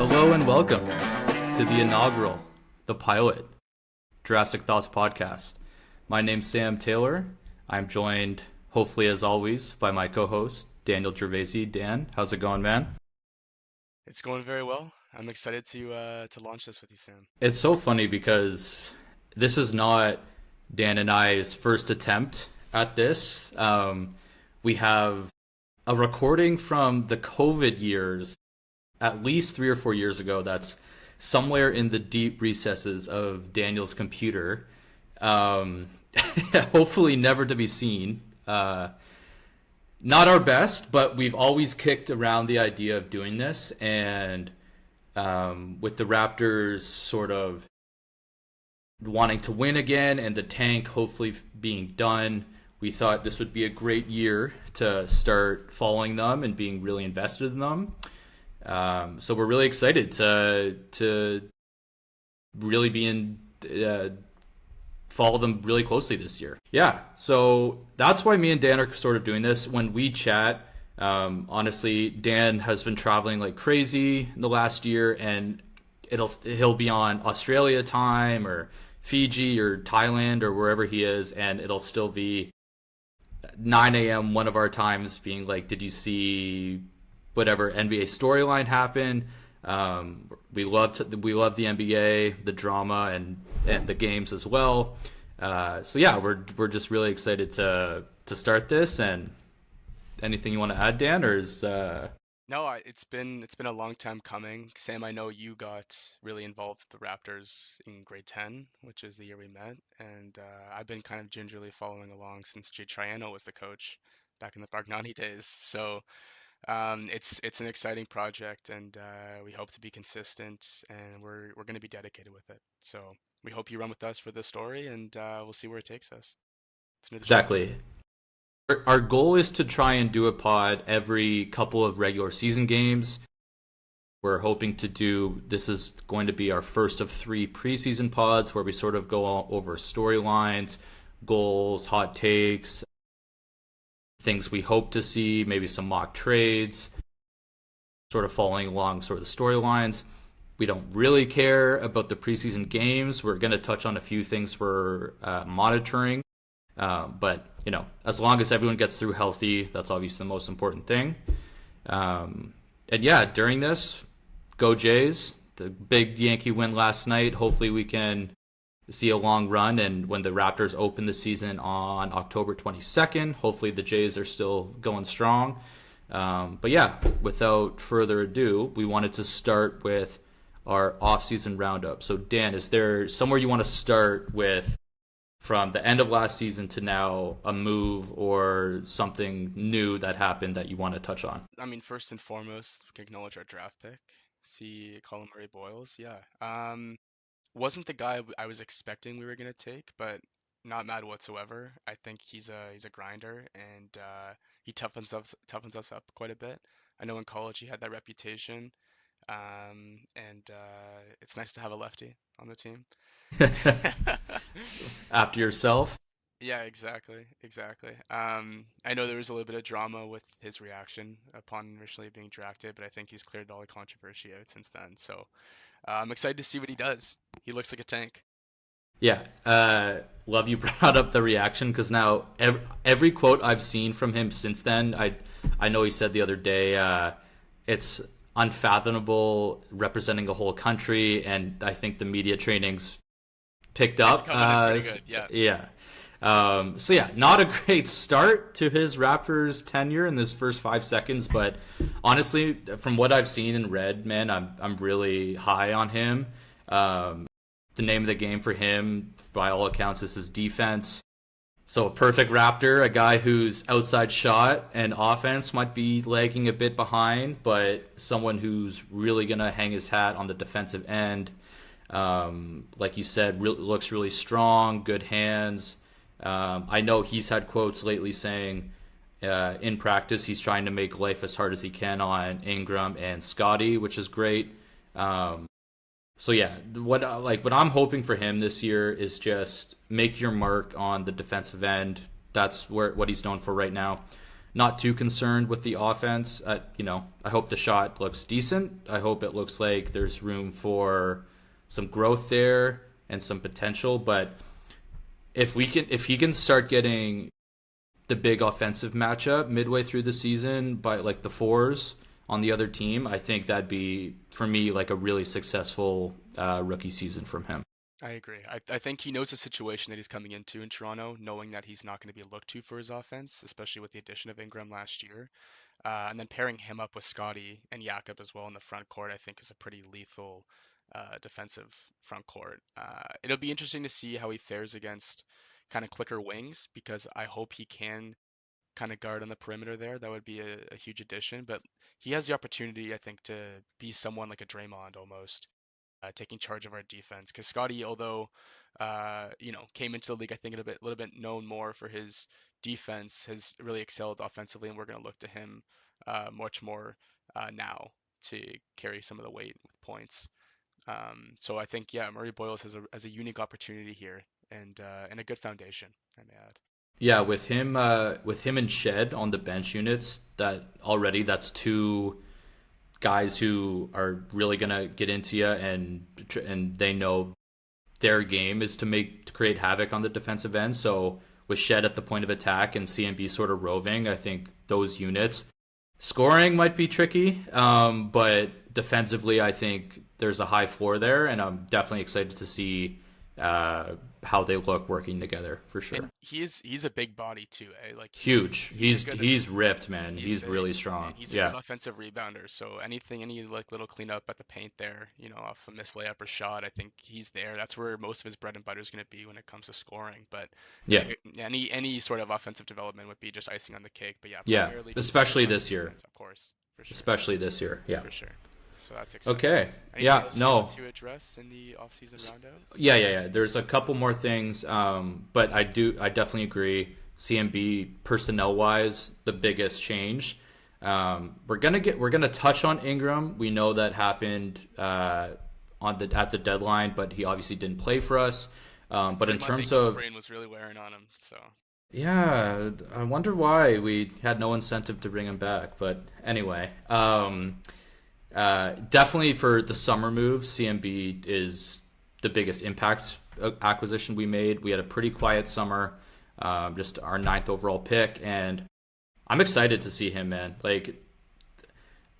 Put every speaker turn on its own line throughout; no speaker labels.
Hello and welcome to the inaugural, the pilot, Jurassic Thoughts podcast. My name's Sam Taylor. I'm joined, hopefully as always, by my co-host, Daniel Gervaisi. Dan, how's it going, man?
It's going very well. I'm excited to launch this with you, Sam.
It's so funny because this is not Dan and I's first attempt at this. We have a recording from the COVID years, at least 3 or 4 years ago, that's somewhere in the deep recesses of Daniel's computer. Um, Hopefully never to be seen. Not our best, but we've always kicked around the idea of doing this. And with the Raptors sort of wanting to win again and the tank hopefully being done, we thought this would be a great year to start following them and being really invested in them. So we're really excited to really be in follow them really closely this year. Yeah, so that's why me and Dan are sort of doing this. When we chat, honestly, Dan has been traveling like crazy in the last year, and he'll be on Australia time or Fiji or Thailand or wherever he is, and it'll still be 9 a.m. one of our times being like, did you see whatever NBA storyline happen? We love the NBA, the drama, and the games as well. So yeah, we're just really excited to start this. And anything you want to add, Dan, or is
No, it's been a long time coming. Sam, I know you got really involved with the Raptors in grade 10, which is the year we met, and I've been kind of gingerly following along since Jay Triano was the coach back in the Bargnani days. So it's an exciting project, and we hope to be consistent, and we're going to be dedicated with it. So we hope you run with us for this story, and we'll see where it takes us. It's new chapter.
exactly? Our goal is to try and do a pod every couple of regular season games. We're hoping to do, this is going to be our first of 3 preseason pods where we sort of go over storylines, goals, hot takes, things we hope to see, maybe some mock trades, sort of following along sort of the storylines. We don't really care about the preseason games. We're going to touch on a few things we're monitoring. But, as long as everyone gets through healthy, that's obviously the most important thing. And yeah, during this, go Jays. The big Yankee win last night. Hopefully we can see a long run. And when the Raptors open the season on October 22nd, hopefully the Jays are still going strong. But yeah, without further ado, we wanted to start with our offseason roundup. So Dan, is there somewhere you want to start with from the end of last season to now, a move or something new that happened that you want to touch on?
I mean, first and foremost, we can acknowledge our draft pick. See Colin Murray Boyles. Yeah. Wasn't the guy I was expecting we were gonna take, but not mad whatsoever. I think he's a grinder, and he toughens us up quite a bit. I know in college he had that reputation, and it's nice to have a lefty on the team.
After yourself?
Yeah, exactly, exactly. I know there was a little bit of drama with his reaction upon initially being drafted, but I think he's cleared all the controversy out since then. So I'm excited to see what he does. He looks like a tank.
Yeah. Love you brought up the reaction because now every quote I've seen from him since then, I know he said the other day, it's unfathomable representing a whole country, and I think the media trainings picked
It's
up.
coming in pretty good. Yeah.
Yeah. So yeah, not a great start to his Raptors tenure in this first 5 seconds, but honestly, from what I've seen and read, man, I'm really high on him. The name of the game for him, by all accounts, is his defense. So a perfect Raptor, a guy whose outside shot and offense might be lagging a bit behind, but someone who's really gonna hang his hat on the defensive end. Like you said, looks really strong, good hands. I know he's had quotes lately saying in practice he's trying to make life as hard as he can on Ingram and Scotty, which is great. So yeah, what I'm hoping for him this year is just make your mark on the defensive end. That's what he's known for right now. not too concerned with the offense. I hope the shot looks decent. I hope it looks like there's room for some growth there and some potential. But if he can start getting the big offensive matchup midway through the season by like the fours on the other team, I think that'd be for me like a really successful rookie season from him.
I agree. I think he knows the situation that he's coming into in Toronto, knowing that he's not going to be looked to for his offense, especially with the addition of Ingram last year. And then pairing him up with Scotty and Jakob as well in the front court, I think is a pretty lethal defensive front court. It'll be interesting to see how he fares against kind of quicker wings because I hope he can kind of guard on the perimeter there. That would be a huge addition. But he has the opportunity, I think, to be someone like a Draymond almost, taking charge of our defense. Because Scotty, although came into the league, I think a little bit known more for his defense, has really excelled offensively, and we're going to look to him much more now to carry some of the weight with points. So I think, yeah, Murray Boyles has a unique opportunity here and a good foundation, I may add.
Yeah, with him and Shed on the bench units, that's two guys who are really gonna get into you, and they know their game is to create havoc on the defensive end. So with Shed at the point of attack and CMB sort of roving, I think those units scoring might be tricky, but defensively, I think there's a high floor there, and I'm definitely excited to see how they look working together for
And
sure.
he's a big body too, eh? Like
Huge.
he's a good
He's ripped, man.
he's
He's
big
really
and
strong.
he's a good
Yeah.
offensive rebounder. So any like little cleanup at the paint there, off a missed layup or shot, I think he's there. That's where most of his bread and butter is going to be when it comes to scoring. But
Yeah.
any sort of offensive development would be just icing on the cake. But yeah,
Yeah.
primarily he
Especially
focuses on
this year.
defense, of course, for sure,
Especially this year. Yeah.
for sure. So that's exciting.
Okay.
Anything
Yeah.
else you want
No.
to address in the off-season roundup?
Yeah. There's a couple more things, but I definitely agree. CMB personnel wise, the biggest change. We're gonna touch on Ingram. We know that happened at the deadline, but he obviously didn't play for us. But in
My
terms
ankle
of
sprain was really wearing on him, so.
yeah, I wonder why we had no incentive to bring him back. But anyway, definitely for the summer move, CMB is the biggest impact acquisition we made. We had a pretty quiet summer, just our ninth overall pick, and I'm excited to see him, man. Like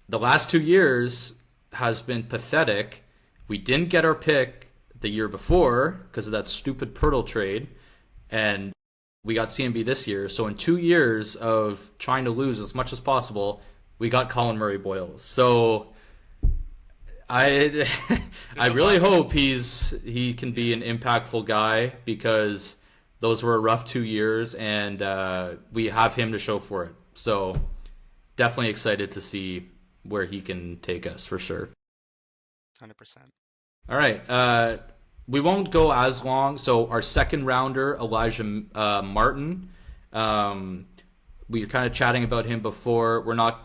the last 2 years has been pathetic. We didn't get our pick the year before because of that stupid Pirtle trade, and we got CMB this year. So in 2 years of trying to lose as much as possible, we got Colin Murray Boyles. So I I
There's a
really
lot to
hope he can be an impactful guy because those were a rough 2 years, and we have him to show for it. So definitely excited to see where he can take us for sure.
100%.
All right. We won't go as long. So our second rounder, Elijah Martin. We were kind of chatting about him before.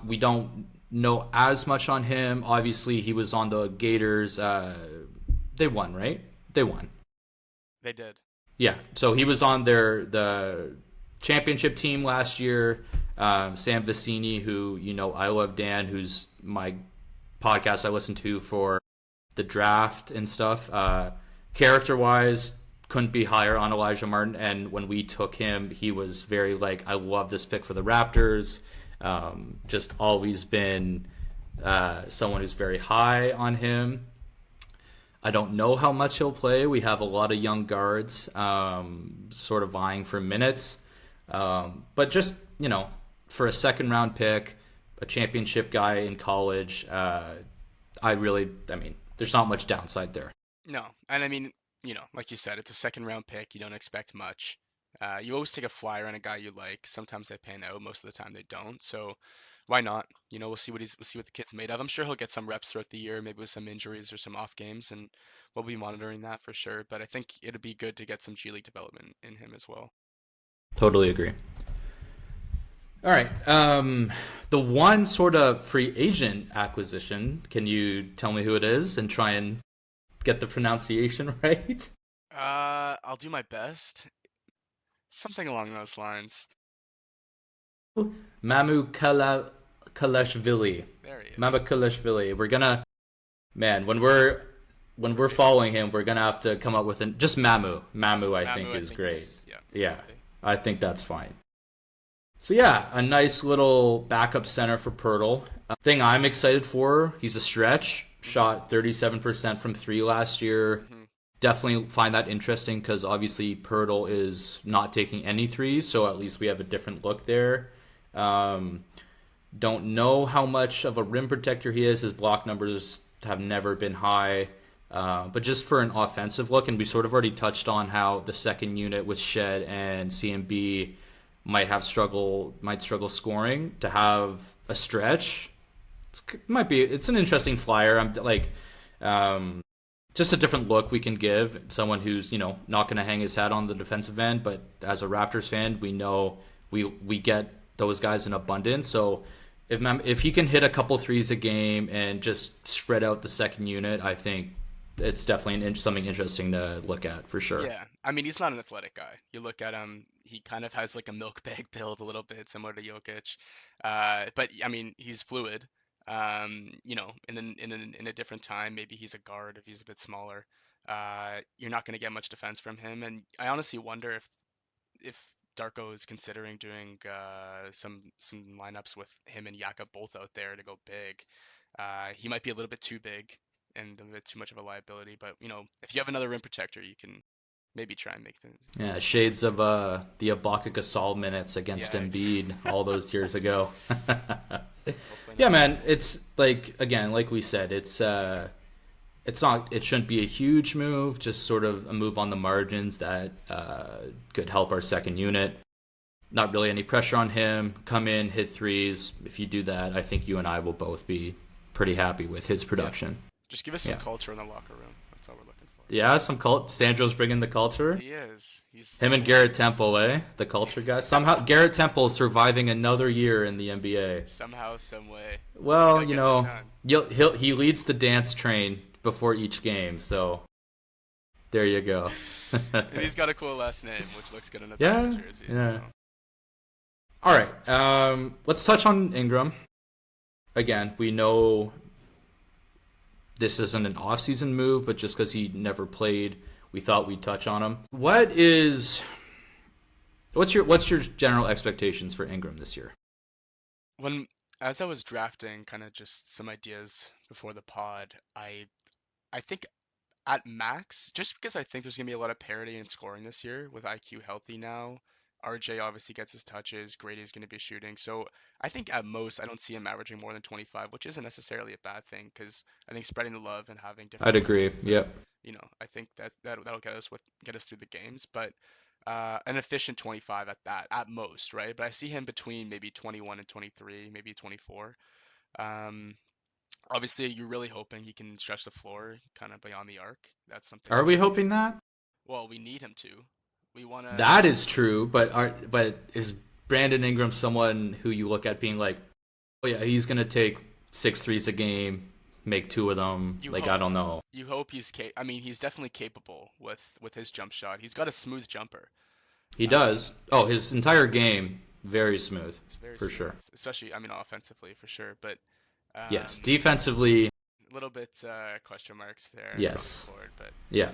We don't know as much on him. Obviously, he was on the Gators. They won, right? They won.
They did.
Yeah. So he was on the championship team last year. Sam Vicini, who I love Dan, who's my podcast I listen to for the draft and stuff. Character wise, couldn't be higher on Elijah Martin. And when we took him, he was very like, I love this pick for the Raptors. Just always been someone who's very high on him. I don't know how much he'll play. We have a lot of young guards sort of vying for minutes. But just, for a second round pick, a championship guy in college, there's not much downside there.
No, and I mean, like you said, it's a second round pick. You don't expect much. You always take a flyer on a guy you like. Sometimes they pan out. Most of the time they don't. So why not? We'll see what the kid's made of. I'm sure he'll get some reps throughout the year, maybe with some injuries or some off games, and we'll be monitoring that for sure. But I think it'd be good to get some G League development in him as well.
Totally agree. All right. The one sort of free agent acquisition, can you tell me who it is and try and get the pronunciation right?
I'll do my best. Something along those lines.
Mamu Kalashvili.
There he is.
Mamu Kalashvili. We're gonna man when we're following him, we're gonna have to come up with just Mamu. Mamu, I think,
Mamu, I
is
think
great.
he's, yeah, he's
Yeah,
healthy.
I think that's fine. So yeah, a nice little backup center for Pirtle. Thing I'm excited for, he's a stretch. Shot 37% from three last year.
Hmm.
Definitely find that interesting because obviously Pirtle is not taking any threes, so at least we have a different look there. Um, don't know how much of a rim protector he is. His block numbers have never been high. But just for an offensive look, and we sort of already touched on how the second unit with Shed and CMB might struggle scoring. To have a stretch, it's an interesting flyer. I'm like, just a different look we can give someone who's not going to hang his hat on the defensive end, but as a Raptors fan, we know we get those guys in abundance. So if he can hit a couple threes a game and just spread out the second unit, I think it's definitely something interesting to look at for sure.
Yeah, I mean, he's not an athletic guy. You look at him, he kind of has like a milk bag build a little bit, similar to Jokic. But I mean, he's fluid. In a different time, maybe he's a guard if he's a bit smaller. You're not going to get much defense from him, and I honestly wonder if Darko is considering doing some lineups with him and Yaka both out there to go big. He might be a little bit too big and a bit too much of a liability, but if you have another rim protector, you can maybe try and make things
Yeah,
something
shades
different.
of the Ibaka Gasol minutes against
Yeah,
Embiid all those years ago.
hopefully
Yeah,
not.
man, it's like again, like we said, it shouldn't be a huge move, just sort of a move on the margins that could help our second unit. Not really any pressure on him. Come in, hit threes. If you do that, I think you and I will both be pretty happy with his
Yeah,
production.
just give us some
Yeah.
culture in the locker room. That's all we're looking for.
Yeah, some cult. Sandro's bringing the culture.
He is. He's
Him and Garrett Temple, eh? The culture guy. Somehow Garrett Temple surviving another year in the NBA.
somehow, some way. He's
Well,
gonna get it done.
he leads the dance train before each game, so there you go.
And he's got a cool last name, which looks good in the back of
Yeah,
the jersey.
yeah.
So
All right, let's touch on Ingram. Again, we know this isn't an off-season move, but just because he never played, we thought we'd touch on him. What's your general expectations for Ingram this year?
when as I was drafting, kind of just some ideas before the pod, I think at max, just because I think there's gonna be a lot of parity in scoring this year with IQ healthy now. RJ obviously gets his touches. Grady's going to be shooting. So I think at most I don't see him averaging more than 25, which isn't necessarily a bad thing because I think spreading the love and having
I'd
different
agree.
minutes,
Yep.
I think that'll get us through the games. But an efficient 25 at that at most, right? But I see him between maybe 21 and 23, maybe 24. Um, Obviously, you're really hoping he can stretch the floor kind of beyond the arc. That's something
Are
that
we hoping that?
well, we need him to. We want to.
That is true, but is Brandon Ingram someone who you look at being like, oh yeah, he's gonna take six threes a game, make two of them?
You
Like
hope.
I don't know.
You hope I mean, he's definitely capable with his jump shot. He's got a smooth jumper.
He
Uh,
does. Oh, his entire game very smooth
it's very
for
smooth,
sure.
especially I mean offensively for sure, but
Yes,
um,
defensively,
a little bit question marks there across the
yes,
board. But
yeah,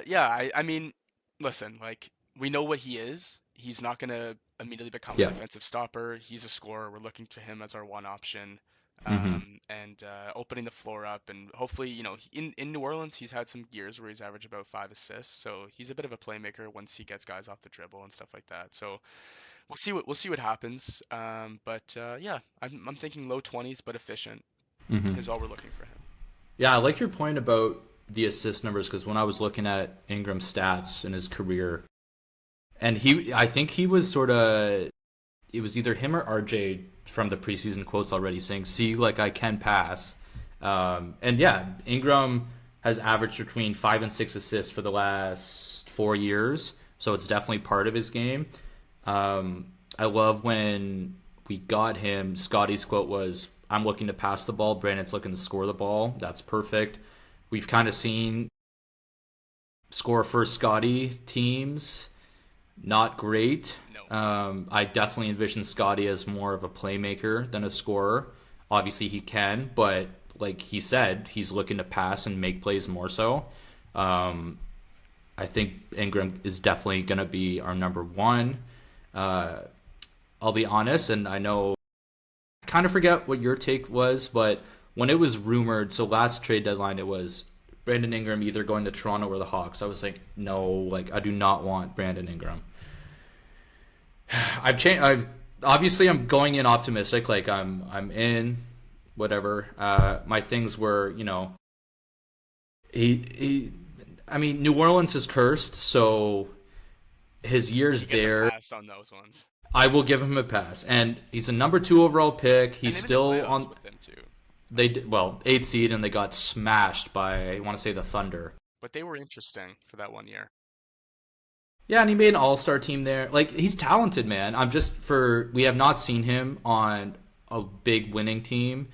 yeah, I mean, listen, like we know what he is. He's not gonna immediately become a
yeah.
defensive stopper. He's a scorer. We're looking to him as our one option.
Hmm.
And opening the floor up, and hopefully, in New Orleans, he's had some years where he's averaged about 5 assists, so he's a bit of a playmaker once he gets guys off the dribble and stuff like that. So we'll see what happens. But yeah, I'm thinking low 20s, but efficient
Hmm.
is all we're looking for him.
Yeah, I like your point about the assist numbers because when I was looking at Ingram's stats in his career, and I think he was sort of, it was either him or RJ from the preseason quotes already saying, "See, like I can pass," and yeah, Ingram has averaged between 5 and 6 assists for the last 4 years, so it's definitely part of his game. I love when we got him. Scotty's quote was, "I'm looking to pass the ball. Brandon's looking to score the ball." That's perfect. We've kind of seen score first Scotty teams not great.
No,
I definitely envision Scotty as more of a playmaker than a scorer. Obviously, he can, but like he said, he's looking to pass and make plays more so. Um, I think Ingram is definitely going to be our number one. Uh, I'll be honest, and I know I kind of forget what your take was, but when it was rumored, so last trade deadline, it was Brandon Ingram either going to Toronto or the Hawks. I was like, no, like I do not want Brandon Ingram. I've changed. I've obviously I'm going in optimistic, like I'm in whatever. My things were, he. I mean, New Orleans is cursed, so his years
He gets a
there,
pass on those ones.
I will give him a pass. And he's a number two overall pick.
And
He's
they've been in the
still
playoffs
on.
with him too.
They well 8 seed and they got smashed by I want to say the Thunder.
But they were interesting for that 1 year.
Yeah, and he made an all-star team there. Like he's talented, man. I'm just for we have not seen him on a big winning team.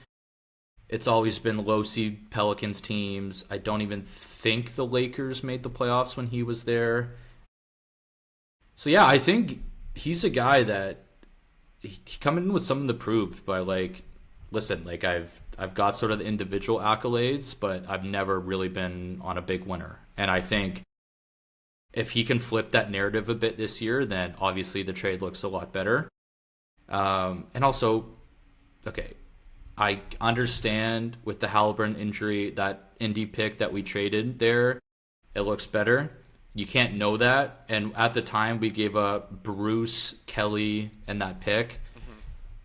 It's always been low seed Pelicans teams. I don't even think the Lakers made the playoffs when he was there. So yeah, I think he's a guy that he coming in with something to prove. By like, listen, like I've got sort of the individual accolades, but I've never really been on a big winner. And I think if he can flip that narrative a bit this year, then obviously the trade looks a lot better. And also, okay, I understand with the Halliburton injury, that indie pick that we traded there, it looks better. You can't know that. And at the time, we gave up Bruce, Kelly, and that pick.
Hmm.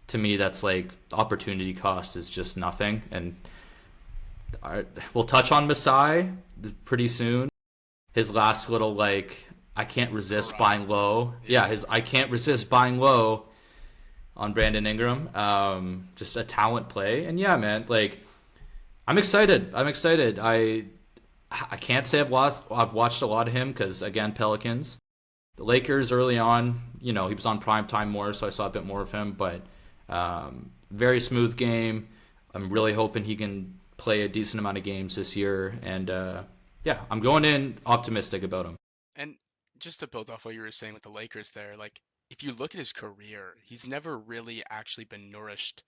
To me, that's like opportunity cost is just nothing. And we'll touch on Masai pretty soon. His last little like I can't resist
Right.
buying low. Yeah, his I can't resist buying low on Brandon Ingram. Just a talent play. And yeah, man, like I'm excited. I'm excited. I can't say I've watched a lot of him because again, Pelicans. The Lakers early on, he was on prime time more, so I saw a bit more of him. But very smooth game. I'm really hoping he can play a decent amount of games this year. And yeah, I'm going in optimistic about him.
And just to build off what you were saying with the Lakers there, like if you look at his career, he's never really actually been nourished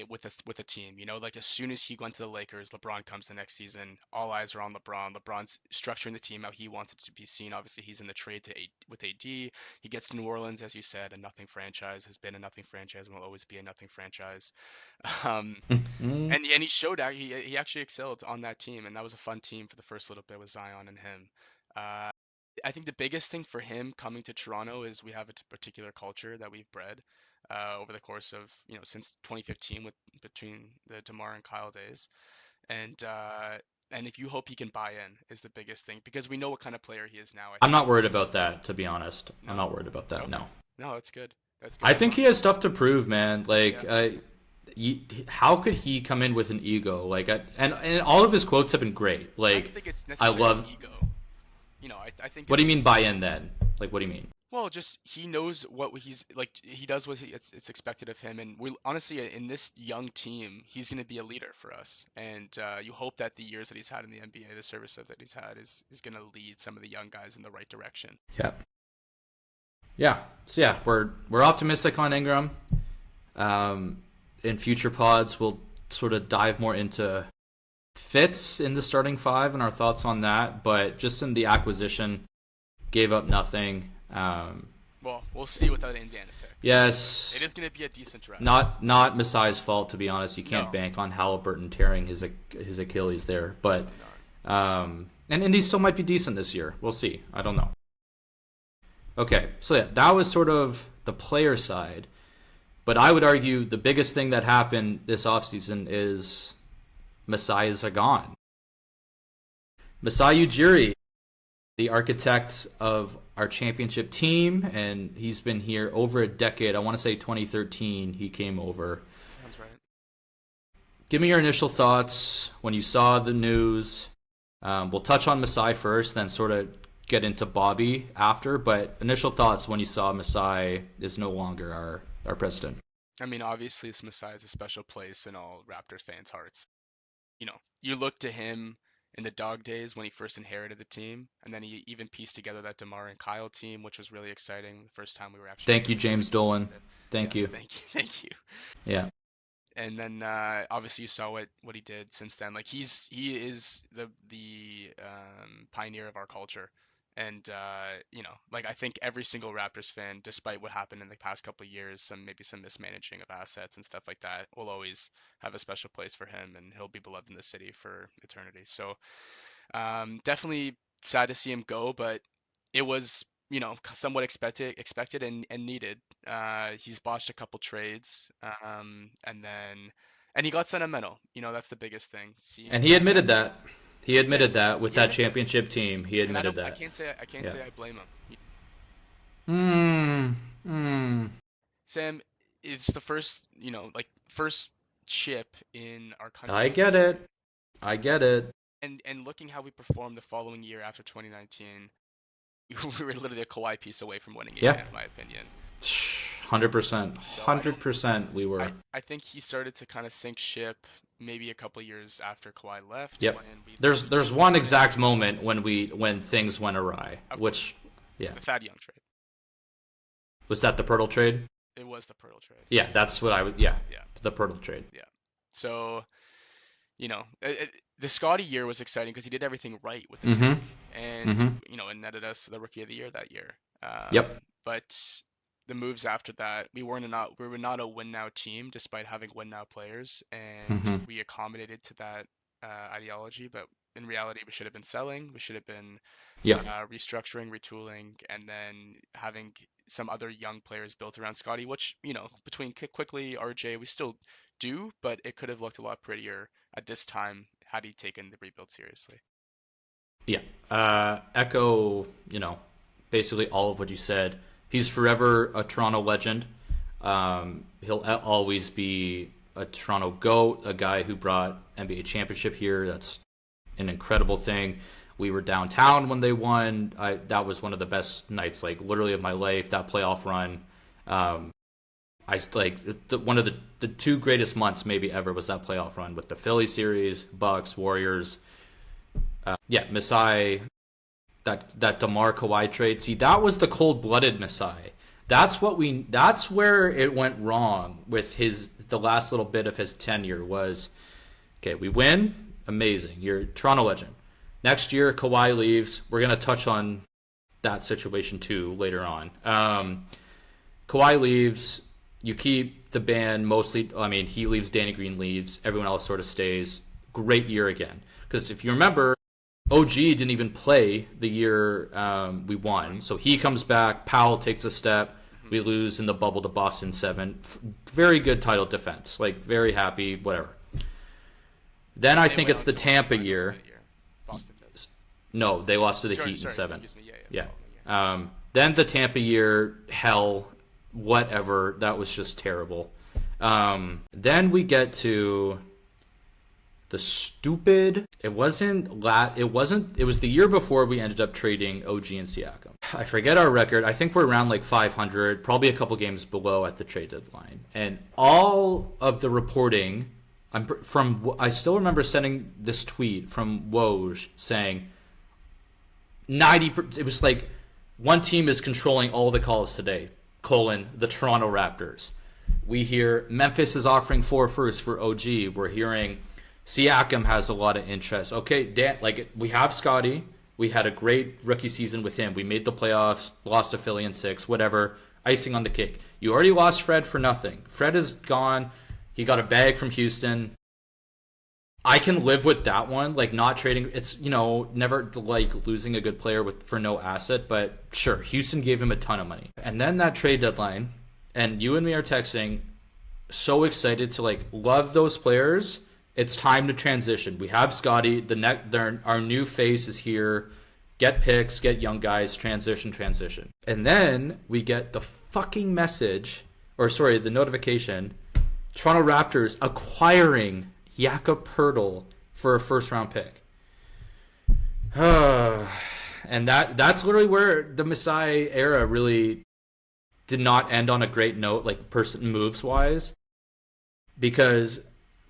with a team. Like as soon as he went to the Lakers, LeBron comes the next season. All eyes are on LeBron. LeBron's structuring the team how he wants it to be seen. Obviously, he's in the trade with AD. He gets to New Orleans, as you said, a nothing franchise, has been a nothing franchise, and will always be a nothing franchise. Um,
Mm,
and he showed out. He actually excelled on that team, and that was a fun team for the first little bit with Zion and him. Uh, I think the biggest thing for him coming to Toronto is we have a particular culture that we've bred over the course of since 2015 with between the DeMar and Kyle days, and uh, and if you hope he can buy in is the biggest thing because we know what kind of player he is now. I
I'm
think
not worried
he's
about that, to be honest. I'm
no
not worried about that.
okay.
No,
No, that's good. That's good
I
as
think
long
he has stuff to prove, man.
yeah.
Like, how could he come in with an ego? Like, and all of his quotes have been great.
I don't
Like,
think it's
I
necessarily
love.
ego. I think
What do
it's
you mean
just
buy in then? Like, what do you mean?
well, just he knows what he's like. He does what it's expected of him, and we honestly in this young team, he's going to be a leader for us. And you hope that the years that he's had in the NBA, the service that he's had, is going to lead some of the young guys in the right direction.
Yeah, yeah. So yeah, we're optimistic on Ingram. In future pods, we'll sort of dive more into fits in the starting five and our thoughts on that. But just in the acquisition, gave up nothing.
Well, we'll see without Indiana pick.
Yes,
It is going to be a decent draft.
not Masai's fault, to be honest. You can't
No,
bank on Halliburton tearing his Achilles there. But
definitely not.
and Indy still might be decent this year. We'll see. I don't know. Okay, so yeah, that was sort of the player side. But I would argue the biggest thing that happened this offseason is Masai is gone. Masai Ujiri, the architect of our championship team, and he's been here over a decade. I want to say 2013 he came over.
Sounds right.
Give me your initial thoughts when you saw the news. We'll touch on Masai first, then sort of get into Bobby after. But initial thoughts when you saw Masai is no longer our president.
I mean, obviously, this Messiah is a special place in all Raptors fans' hearts. You look to him. in the dog days when he first inherited the team, and then he even pieced together that DeMar and Kyle team, which was really exciting. The first time we were actually
Thank you,
really
James Dolan.
competitive.
Thank
Yes,
you.
thank you, thank you.
Yeah.
And then obviously you saw what he did since then. Like he is the pioneer of our culture. And like I think every single Raptors fan, despite what happened in the past couple of years, maybe some mismanaging of assets and stuff like that, will always have a special place for him, and he'll be beloved in the city for eternity. So definitely sad to see him go, but it was, somewhat expected and needed. He's botched a couple trades, and he got sentimental. That's the biggest thing.
And
Seeing
he admitted that. He
he did,
admitted that with
he
that
admitted it,
championship team. He
and I
admitted
don't,
that.
I can't
Yeah.
say I blame him.
Hmm. Hmm.
Sam, it's the first, like first chip in our
I
country's
get
history,
it. I get it.
and looking how we performed the following year after 2019. We were literally a Kawhi piece away from winning it
Yeah.
again, in my opinion.
100%.
So I don't.
100% we were.
I think he started to kind of sink ship maybe a couple years after Kawhi left
Yep.
when we
There's
really
one
got
exact
into,
moment when things went awry,
of course,
which yeah.
the Thad Young trade.
Was that the Pirtle trade?
It was the Pirtle trade.
Yeah, that's what I would yeah,
Yeah,
the Pirtle trade.
yeah. So the Scotty year was exciting because he did everything right with the tank,
Mhm.
and
Mhm.
it netted us the Rookie of the Year that year.
Yep.
But the moves after that, we were not a win now team despite having win now players, and
Mhm.
we accommodated to that ideology. But in reality, we should have been selling. We should have been
Yeah.
restructuring, retooling, and then having some other young players built around Scotty, which, between Quickly, RJ, we still do, but it could have looked a lot prettier at this time had he taken the rebuild seriously.
Yeah. Echo, basically all of what you said. He's forever a Toronto legend. He'll always be a Toronto GOAT, a guy who brought NBA championship here. That's an incredible thing. We were downtown when they won. That was one of the best nights, like literally of my life. That playoff run. One of the two greatest months maybe ever was that playoff run with the Philly series, Bucks, Warriors. Masai, that DeMar Kawhi trade. See, that was the cold-blooded Masai. That's where it went wrong with the last little bit of his tenure was, okay, we win, amazing. You're Toronto legend. Next year, Kawhi leaves. We're gonna touch on that situation too later on. Kawhi leaves. You keep the band mostly. I mean, he leaves. Danny Green leaves. Everyone else sort of stays. Great year again. Because if you remember, OG didn't even play the year we won. So he comes back. Powell takes a step. We lose in the bubble to Boston 7. Very good title defense. Like, very happy, whatever. Then I think it's the Tampa year.
Boston did.
No, they lost to the
Sorry,
Heat in 7.
excuse me.
Yeah.
Yeah.
Then the Tampa year, hell, whatever. That was just terrible. Then we get to the stupid. It was the year before we ended up trading OG and Siakam. I forget our record. I think we're around like 500, probably a couple games below at the trade deadline. And all of the reporting, I still remember sending this tweet from Woj saying 90%. It was like one team is controlling all the calls today. The Toronto Raptors. We hear Memphis is offering 4 firsts for OG. We're hearing Siakam has a lot of interest. Okay, Dan, we have Scotty. We had a great rookie season with him. We made the playoffs, lost to Philly in 6, whatever. Icing on the cake. You already lost Fred for nothing. Fred is gone. He got a bag from Houston. I can live with that one, not trading. It's, never losing a good player for no asset, but sure, Houston gave him a ton of money. And then that trade deadline, and you and me are texting, so excited to love those players. It's time to transition. We have Scotty. Our new face is here. Get picks, get young guys, transition. And then we get the fucking message, the notification, Toronto Raptors acquiring Jakob Poeltl for a first-round pick. And that's literally where the Masai era really did not end on a great note, moves-wise. Because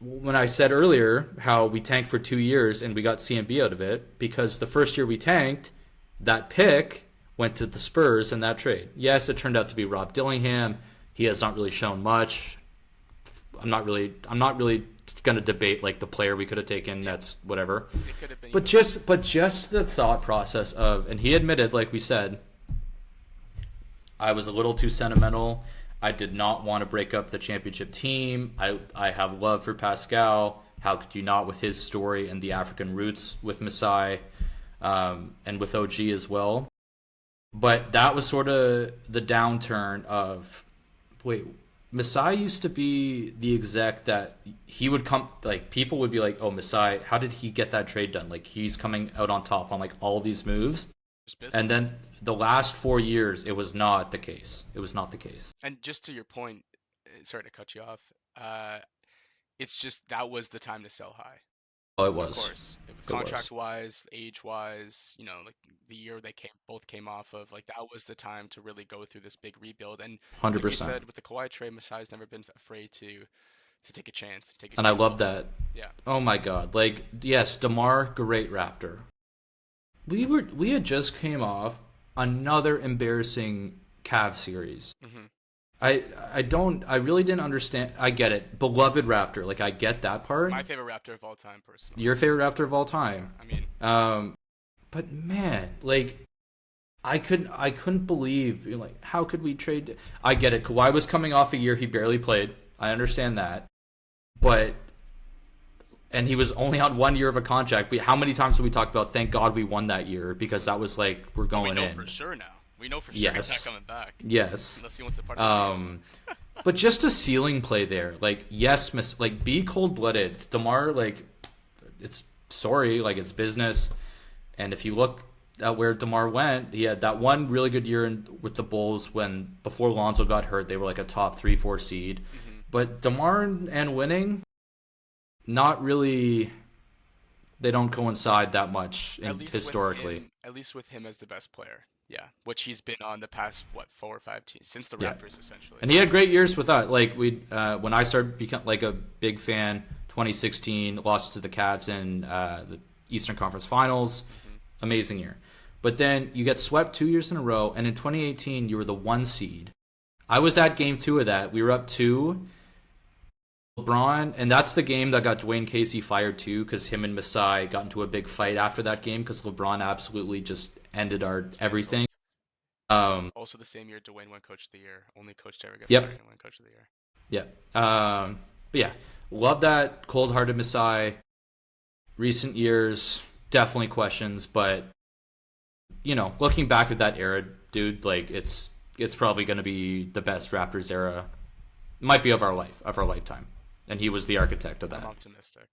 when I said earlier how we tanked for 2 years and we got CMB out of it, because the first year we tanked, that pick went to the Spurs in that trade. Yes, it turned out to be Rob Dillingham. He has not really shown much. I'm not really going to debate like the player we could have taken.
Yeah,
That's whatever.
it could have been
But
either way.
just the thought process of, and he admitted, like we said, I was a little too sentimental. I did not want to break up the championship team. I have love for Pascal. How could you not, with his story and the African roots with Masai, and with OG as well. But that was sort of the downturn of, wait, Masai used to be the exec that he would come, like people would be like, oh, Masai, how did he get that trade done? Like he's coming out on top on like all these moves.
Just
And
business.
then the last 4 years, it was not the case. It was not the case.
And just to your point, sorry to cut you off. Uh, it's just that was the time to sell high.
Oh, it
Of
was.
course,
It was.
contract wise, age wise, like the year they came off of, like that was the time to really go through this big rebuild. And like you
100%.
said, with the Kawhi trade, Masai's never been afraid to take a chance, take a
And I love
gamble.
that.
Yeah.
Oh my god. Like, yes, DeMar, great Raptor. We had just came off another embarrassing Cavs series.
hmm
I really didn't understand. I get it. Beloved Raptor. Like I get that part.
My favorite Raptor of all time, personally.
Your favorite Raptor of all
Yeah,
time.
I mean,
Um but man, like I couldn't believe, like how could we trade. I get it. Kawhi was coming off a year he barely played. I understand that. But and he was only on 1 year of a contract. How many times have we talked about thank God we won that year, because that was like we're
well, we
going
know for
in.
sure now. We know for sure he's not
Yes.
coming back
Yes.
unless he wants a part of the Cavs.
Um but just a ceiling play there. Like yes, like be cold blooded. DeMar, like it's sorry, like it's business. And if you look at where DeMar went, he had that one really good year with the Bulls when before Lonzo got hurt, they were like a top 3, 4 seed.
hmm
But DeMar and winning, not really. They don't coincide that much historically.
At least with him as the best player. Yeah, which he's been on the past what 4 or 5 teams since the
Yeah,
Raptors essentially.
and he had great years with that. Like we, when I started become like a big fan, 2016 lost to the Cavs in the Eastern Conference Finals.
hmm
Amazing year. But then you get swept 2 years in a row, and in 2018 you were the 1 seed. I was at game two of that. We were up two. LeBron, and that's the game that got Dwayne Casey fired too, because him and Masai got into a big fight after that game because LeBron absolutely just ended our everything.
Dismantled.
Um,
Also the same year Dwayne won Coach of the Year. Only coach to ever get
yep,
fired and win Coach of the Year.
yep. But yeah, love that cold-hearted Masai. Recent years, definitely questions, but looking back at that era, dude, like it's probably going to be the best Raptors era, might be of our lifetime, and he was the architect of
I'm
that.
optimistic.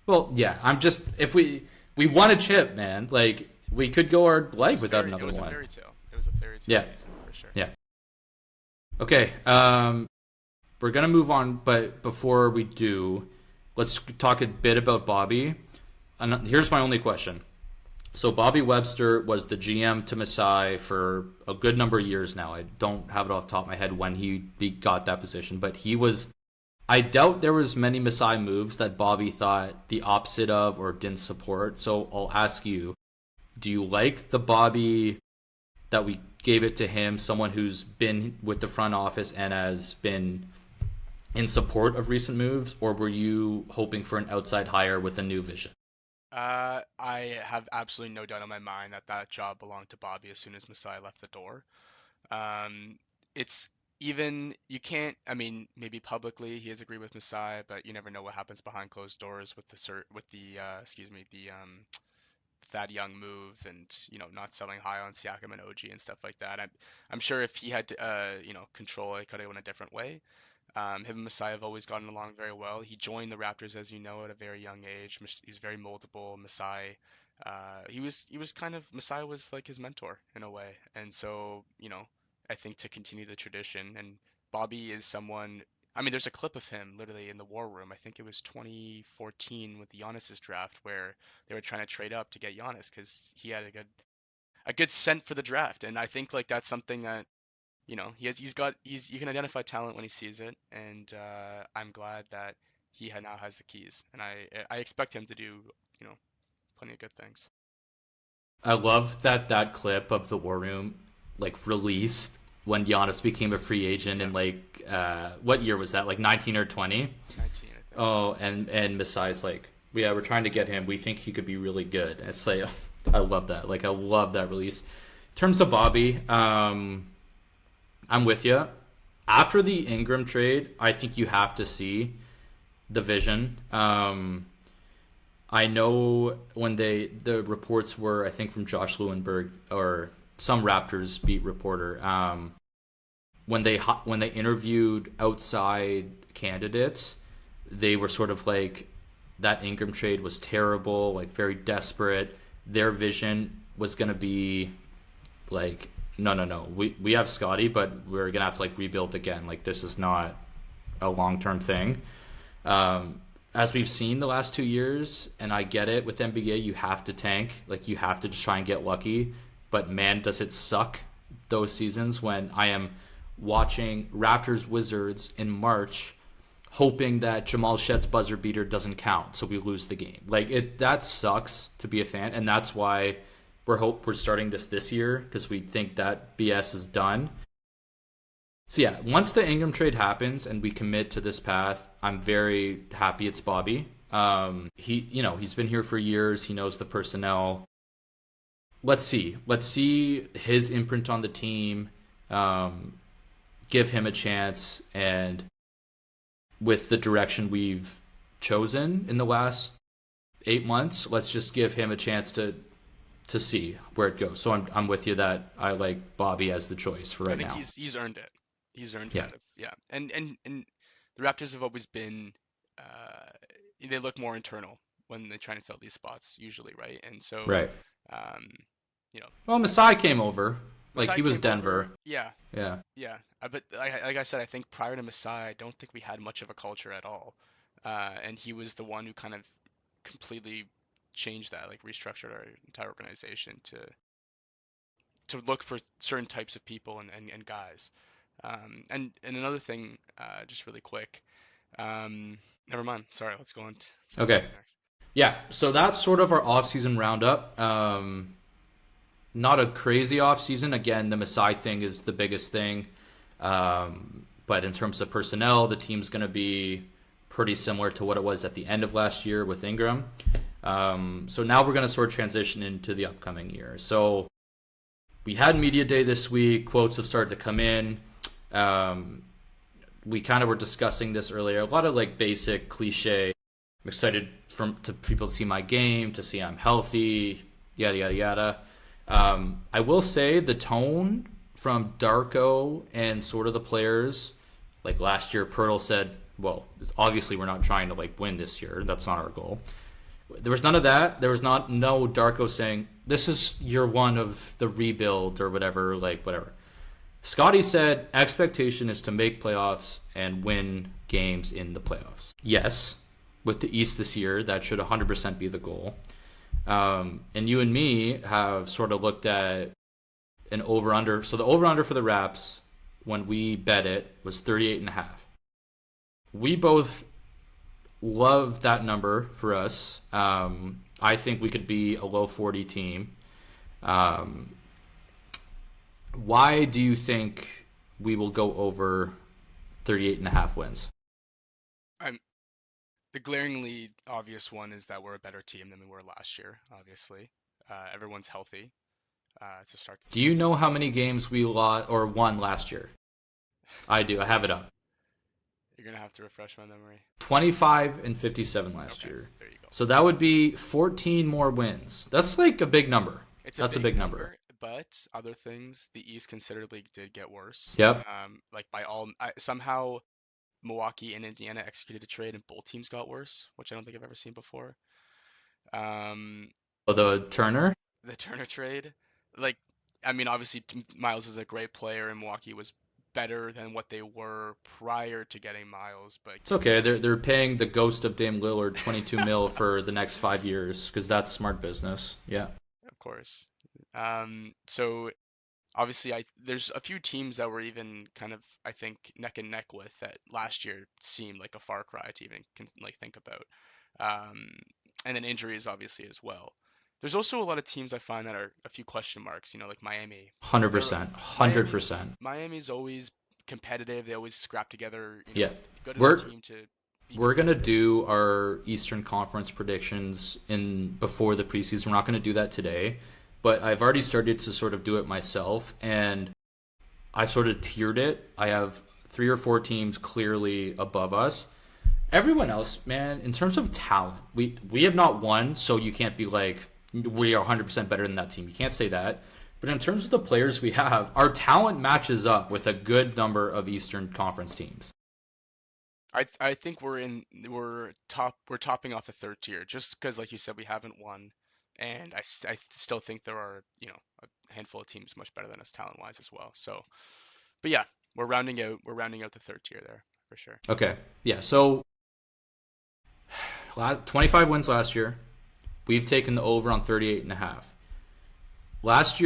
Well, yeah, I'm just if we won a chip, man, like we could go our life without
It
another
was a
one.
fairy tale. It was a fairy tale
Yeah,
season for sure.
yeah. Okay, we're gonna move on, but before we do, let's talk a bit about Bobby. And here's my only question. So Bobby Webster was the GM to Masai for a good number of years now. I don't have it off the top of my head when got that position, but he was. I doubt there was many Masai moves that Bobby thought the opposite of or didn't support. So I'll ask you: do you like the Bobby that we gave it to him, someone who's been with the front office and has been in support of recent moves, or were you hoping for an outside hire with a new vision?
I have absolutely no doubt in my mind that that job belonged to Bobby as soon as Masai left the door. Um, it's even you can't. I mean, maybe publicly he has agreed with Masai, but you never know what happens behind closed doors with the excuse me the Thad Young move and not selling high on Siakam and OG and stuff like that. I'm sure if he had control, it could have went a different way. Him and Masai have always gotten along very well. He joined the Raptors, as you know, at a very young age. He was very moldable. Masai, he was kind of Masai was like his mentor in a way, and so I think to continue the tradition. And Bobby is someone. I mean, there's a clip of him literally in the war room. I think it was 2014 with the Giannis's draft where they were trying to trade up to get Giannis because he had a good scent for the draft, and I think like that's something that he can identify talent when he sees it, and I'm glad that now has the keys, and I expect him to do, you know, plenty of good things.
I love that clip of the War Room like released when Giannis became a free agent
Yeah,
in like what year was that? Like 19 or 20?
19, I think.
Oh, and Masai's like, yeah, we're trying to get him. We think he could be really good. It's like, I love that. Like, I love that release. In terms of Bobby, I'm with you. After the Ingram trade, I think you have to see the vision. I know when the reports were, I think from Josh Lewenberg or some Raptors beat reporter, when they interviewed outside candidates, they were sort of like that Ingram trade was terrible, like very desperate. Their vision was going to be like, no, we have Scotty, but we're gonna have to like rebuild again. Like this is not a long term thing. As we've seen the last 2 years, and I get it with NBA, you have to tank, like you have to just try and get lucky. But man, does it suck those seasons when I am watching Raptors Wizards in March, hoping that Jamal Shedd's buzzer beater doesn't count, so we lose the game. Like it, that sucks to be a fan, and that's why we're starting this year because we think that BS is done. So yeah, once the Ingram trade happens and we commit to this path, I'm very happy it's Bobby. He's been here for years. He knows the personnel. Let's see his imprint on the team. Give him a chance, and with the direction we've chosen in the last 8 months, let's just give him a chance to see where it goes. So I'm with you that I like Bobby as the choice for
I
right
think
now.
he's earned it. He's earned
Yeah.
kind of, yeah. And the Raptors have always been, uh, they look more internal when they try and fill these spots usually, right? And so,
Right.
um, you know,
Well, Masai came over. Like
Masai
he was
came over.
Denver.
Yeah,
Yeah.
yeah. But like I said, I think prior to Masai, I don't think we had much of a culture at all. And he was the one who kind of completely changed that, like restructured our entire organization to look for certain types of people and guys. And another thing, just really quick. Never mind. Sorry. Let's go on
Okay.
to next.
Yeah. So that's sort of our off-season roundup. Not a crazy off-season. Again, the Masai thing is the biggest thing. But in terms of personnel, the team's going to be pretty similar to what it was at the end of last year with Ingram. So now we're going to sort of transition into the upcoming year. So we had media day this week. Quotes have started to come in. We kind of were discussing this earlier. A lot of like basic cliche. I'm excited to people to see my game, to see I'm healthy, yada yada yada. I will say the tone from Darko and sort of the players, like last year, Pirtle said, "Well, obviously we're not trying to like win this year. That's not our goal." There was none of that. There was no Darko saying this is year one of the rebuild or whatever. Like whatever. Scotty said expectation is to make playoffs and win games in the playoffs. Yes, with the East this year, that should 100% be the goal. And you and me have sort of looked at an over-under. So the over-under for the Raps, when we bet it, was 38.5. We both love that number for us. I think we could be a low 40 team. Why do you think we will go over 38.5 wins?
I'm The glaringly obvious one is that we're a better team than we were last year. Obviously, everyone's healthy to start the
Do you
season at
know how many
least.
games we lost or won last year? I do. I have it up.
You're gonna have to refresh my memory.
25 and 57 last
Okay,
year.
there you go.
So that would be 14 more wins. That's like a big number.
It's a
That's a
big
big number.
number, but other things, the East considerably did get worse.
Yep.
Like somehow Milwaukee and Indiana executed a trade and both teams got worse, which I don't think I've ever seen before. Um,
Oh, the Turner?
the Turner trade, like, I mean, obviously Miles is a great player and Milwaukee was better than what they were prior to getting Miles, but
It's okay. They're paying the ghost of Dame Lillard 22 mil for the next 5 years because that's smart business. Yeah.
of course. So obviously there's a few teams that were even kind of, I think, neck and neck with that last year seemed like a far cry to even like think about. Um, and then injuries obviously as well. There's also a lot of teams I find that are a few question marks, like Miami. They're
100%,
Miami's
100%.
Miami's always competitive. They always scrap together,
Yeah.
good enough
We're
team to be
we're gonna
competitive.
do our Eastern Conference predictions in before the preseason. We're not gonna do that today, but I've already started to sort of do it myself, and I sort of tiered it. I have three or four teams clearly above us. Everyone else, man, in terms of talent, we have not won, so you can't be like we are 100% better than that team. You can't say that. But in terms of the players we have, our talent matches up with a good number of Eastern Conference teams.
I think we're topping off the third tier just because, like you said, we haven't won, and I still think there are a handful of teams much better than us talent wise as well. So, but yeah, we're rounding out the third tier there for sure.
Okay. Yeah, so 25 wins last year. We've taken the over on 38 and a half. From last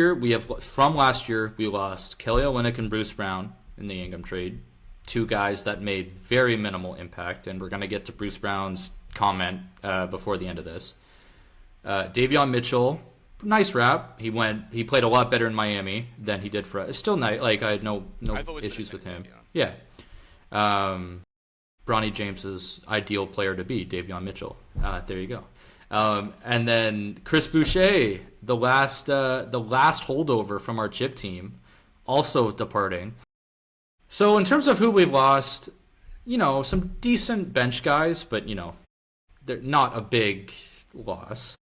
year we lost Kelly Olynyk and Bruce Brown in the Ingram trade, two guys that made very minimal impact, and we're going to get to Bruce Brown's comment before the end of this. Davion Mitchell, nice rap. He played a lot better in Miami than he did for us. It's still nice. Like I had no
I've always been a
issues
fan
with
of
him.
Davion.
Yeah. Um, Bronny James's ideal player to be Davion Mitchell. There you go. And then Chris Boucher, the last holdover from our chip team, also departing. So in terms of who we've lost, some decent bench guys, but they're not a big loss.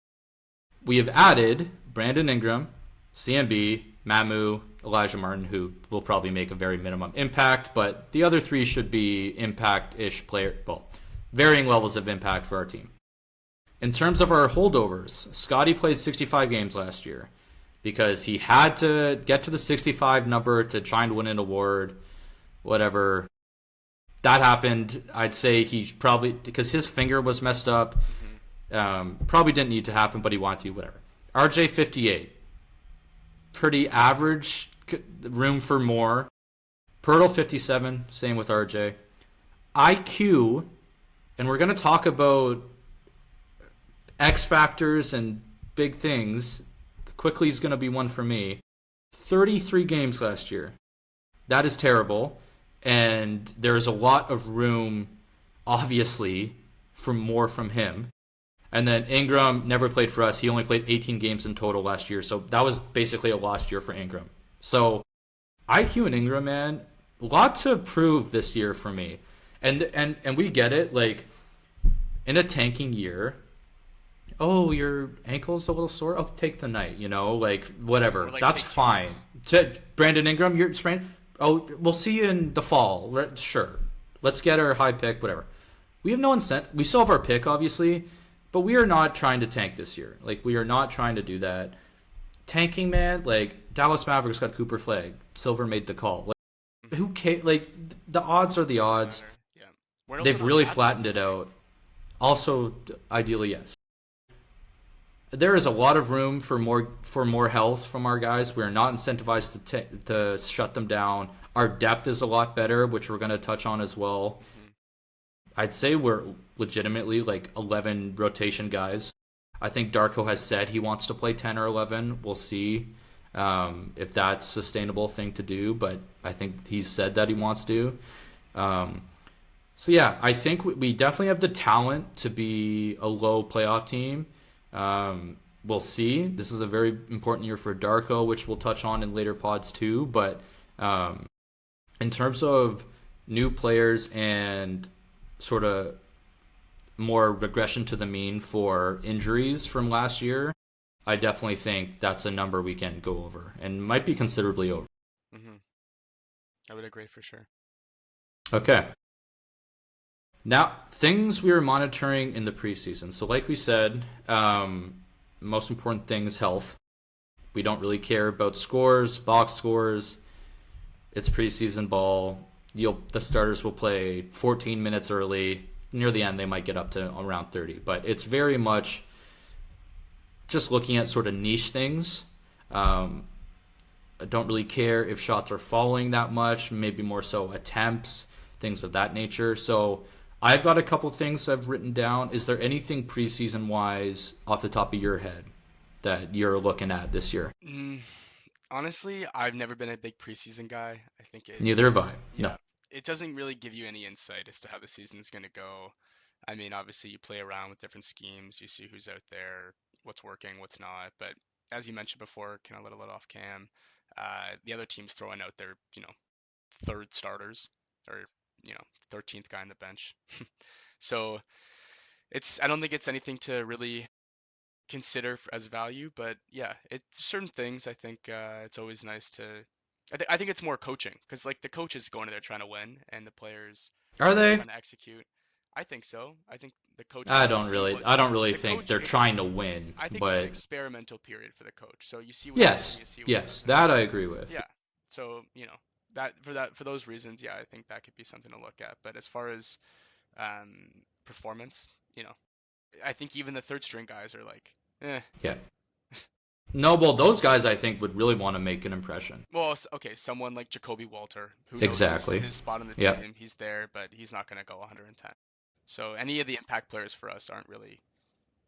We have added Brandon Ingram, CMB, Mamu, Elijah Martin, who will probably make a very minimum impact, but the other three should be impact-ish varying levels of impact for our team. In terms of our holdovers, Scotty played 65 games last year because he had to get to the 65 number to try and win an award, whatever. That happened. I'd say he probably, because his finger was messed up, probably didn't need to happen, but he wanted to, whatever. RJ 58. Pretty average, room for more. Pirtle 57, same with RJ. IQ, and we're going to talk about X factors and big things. Quickly is going to be one for me. 33 games last year. That is terrible. And there's a lot of room, obviously, for more from him. And then Ingram never played for us. He only played 18 games in total last year. So that was basically a lost year for Ingram. So IQ and Ingram, man, a lot to prove this year for me. And we get it. Like, in a tanking year, oh, your ankle's a little sore? Oh, take the night, like, whatever.
Like,
that's fine. Brandon Ingram, you're sprained? Oh, we'll see you in the fall. Sure. Let's get our high pick, whatever. We have no incentive. We still have our pick, obviously, but we are not trying to tank this year. Like, we are not trying to do that. Tanking, man, like, Dallas Mavericks got Cooper Flag. Silver made the call. Like, who cares? Like, the odds are the odds.
Yeah.
They've really flattened it out. Also, ideally, yes. There is a lot of room for more health from our guys. We are not incentivized to shut them down. Our depth is a lot better, which we're going to touch on as well.
Mm-hmm.
I'd say we're legitimately like 11 rotation guys. I think Darko has said he wants to play 10 or 11. We'll see if that's a sustainable thing to do, but I think he's said that he wants to. So yeah, I think we definitely have the talent to be a low playoff team. We'll see. This is a very important year for Darko, which we'll touch on in later pods too. But in terms of new players and sort of more regression to the mean for injuries from last year, I definitely think that's a number we can go over and might be considerably over.
Mm-hmm. I would agree for sure.
Okay. Now, things we are monitoring in the preseason. So like we said, most important thing is health. We don't really care about scores, box scores. It's preseason ball. The starters will play 14 minutes early. Near the end, they might get up to around 30. But it's very much just looking at sort of niche things. I don't really care if shots are falling that much, maybe more so attempts, things of that nature. So I've got a couple things I've written down. Is there anything preseason wise off the top of your head that you're looking at this year?
Mm, honestly, I've never been a big preseason guy. I think
Neither have I. No.
yeah, it doesn't really give you any insight as to how the season is going to go. I mean, obviously, you play around with different schemes, you see who's out there, what's working, what's not. But as you mentioned before, kind of let a little off cam, the other team's throwing out their, third starters or, 13th guy on the bench. So I don't think it's anything to really consider as value, but yeah, it's certain things I think it's always nice to. I think it's more coaching because like the coach is going in there trying to win and the players
Are
are
they?
trying to execute. I think so. I think the coach
I
wants to
don't
see
really
what
I don't really
the
think
coach
they're
is.
trying to win,
I think it's an
but
experimental period for the coach. So you see what works and
yes,
you see what
yes,
doesn't.
that I agree with.
Yeah. So for those reasons, yeah, I think that could be something to look at. But as far as um, performance, I think even the third string guys are like, eh.
Yeah. No, well, those guys I think would really want to make an impression.
Well, okay, someone like Jacoby Walter, who knows
Exactly.
his spot on the
Yep.
team, he's there, but he's not going to go 110. So any of the impact players for us aren't really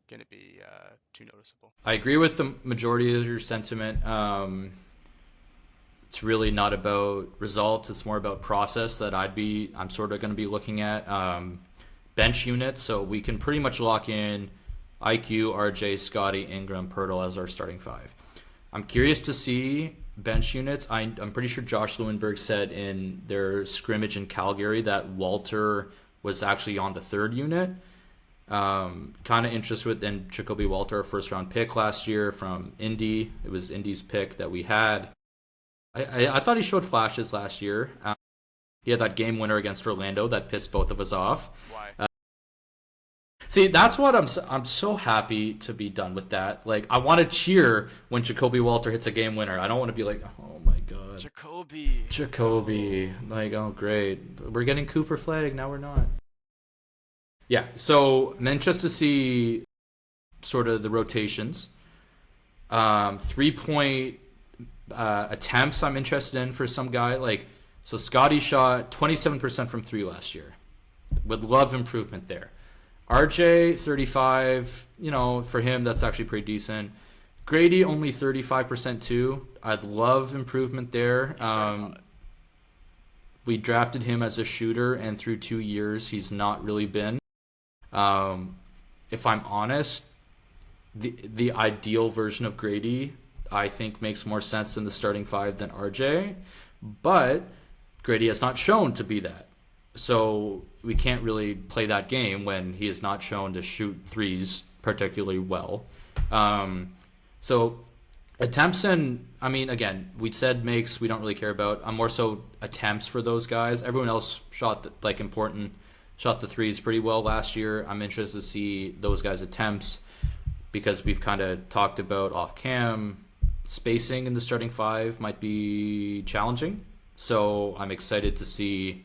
going to be too noticeable.
I agree with the majority of your sentiment. It's really not about results. It's more about process that I'm sort of going to be looking at. Bench units, so we can pretty much lock in IQ, RJ, Scotty, Ingram, Pirtle as our starting five. I'm curious to see bench units. I'm pretty sure Josh Lewinberg said in their scrimmage in Calgary that Walter was actually on the third unit. Kind of interested with then Jacoby Walter, a first round pick last year from Indy. It was Indy's pick that we had. I thought he showed flashes last year. He had that game winner against Orlando that pissed both of us off.
Why?
See, that's what I'm so happy to be done with that. Like, I want to cheer when Jacoby Walter hits a game winner. I don't want to be like, oh my god, Jacoby. Like, oh great, we're getting Cooper Flag now. We're not. Yeah, so I'm interested to see sort of the rotations. 3 point attempts I'm interested in for some guy. Like, so Scotty shot 27% from three last year. Would love improvement there. RJ 35, for him that's actually pretty decent. Grady only 35% too. I'd love improvement there. We drafted him as a shooter, and through 2 years, he's not really been. If I'm honest, the ideal version of Grady, I think, makes more sense in the starting five than RJ, but Grady has not shown to be that. So we can't really play that game when he is not shown to shoot threes particularly well. So attempts and I mean again, we said makes we don't really care about. I'm more so attempts for those guys. Everyone else shot shot the threes pretty well last year. I'm interested to see those guys' attempts because we've kind of talked about off cam spacing in the starting five might be challenging. So I'm excited to see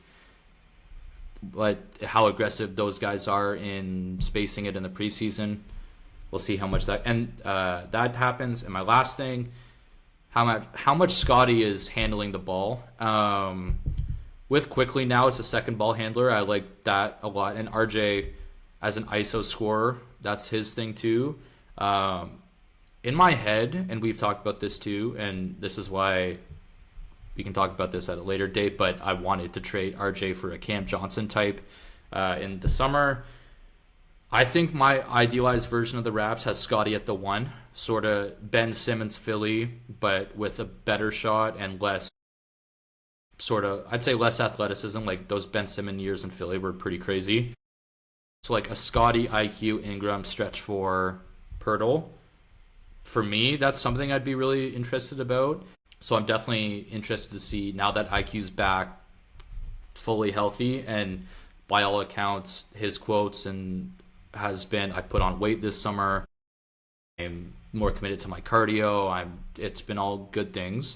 how aggressive those guys are in spacing it in the preseason. We'll see how much that happens. And my last thing, how much Scotty is handling the ball. With Quickly now as a second ball handler, I like that a lot. And RJ as an ISO scorer, that's his thing too. In my head, and we've talked about this too, and this is why we can talk about this at a later date, but I wanted to trade RJ for a Cam Johnson type in the summer. I think my idealized version of the Raps has Scotty at the one, sort of Ben Simmons Philly, but with a better shot and less I'd say less athleticism. Like those Ben Simmons years in Philly were pretty crazy. So like a Scotty, IQ, Ingram, stretch for Pirtle. For me, that's something I'd be really interested about. So I'm definitely interested to see now that IQ's back fully healthy, and by all accounts, his quotes and has been, I put on weight this summer. I'm more committed to my cardio. It's been all good things.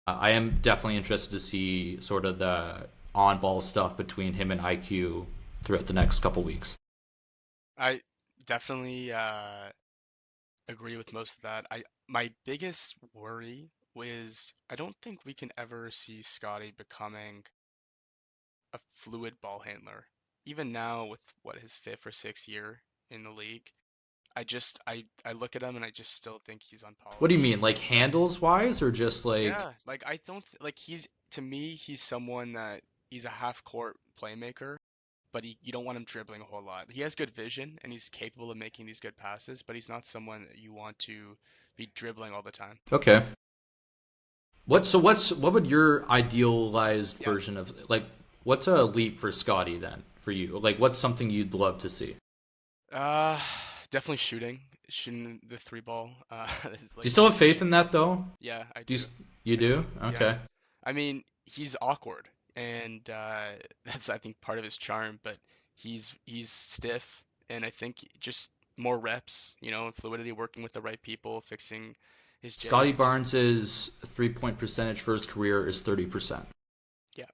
I am definitely interested to see sort of the on-ball stuff between him and IQ throughout the next couple weeks.
I definitely agree with most of that. My biggest worry was I don't think we can ever see Scotty becoming a fluid ball handler. Even now, with what his fifth or sixth year in the league, I look at him and I just still think he's
What do you
unpolished.
mean, like handles wise, or just like
Yeah, like I don't like he's to me he's someone that he's a half court playmaker, but you don't want him dribbling a whole lot. He has good vision and he's capable of making these good passes, but he's not someone that you want to be dribbling all the time.
okay? What would your idealized
Yeah.
version of like what's a leap for Scotty then for you? Like what's something you'd love to see?
Uh, Definitely shooting the three ball. Is
Do you
like
still have faith
just
in that though?
yeah, I
Do you
do.
you
I do.
do?
Yeah.
Okay.
I mean, he's awkward, and that's I think part of his charm. But he's stiff, and I think just more reps, and fluidity, working with the right people, fixing his
Scotty
jam. Just
Barnes's 3-point percentage for his career is 30%.
yeah,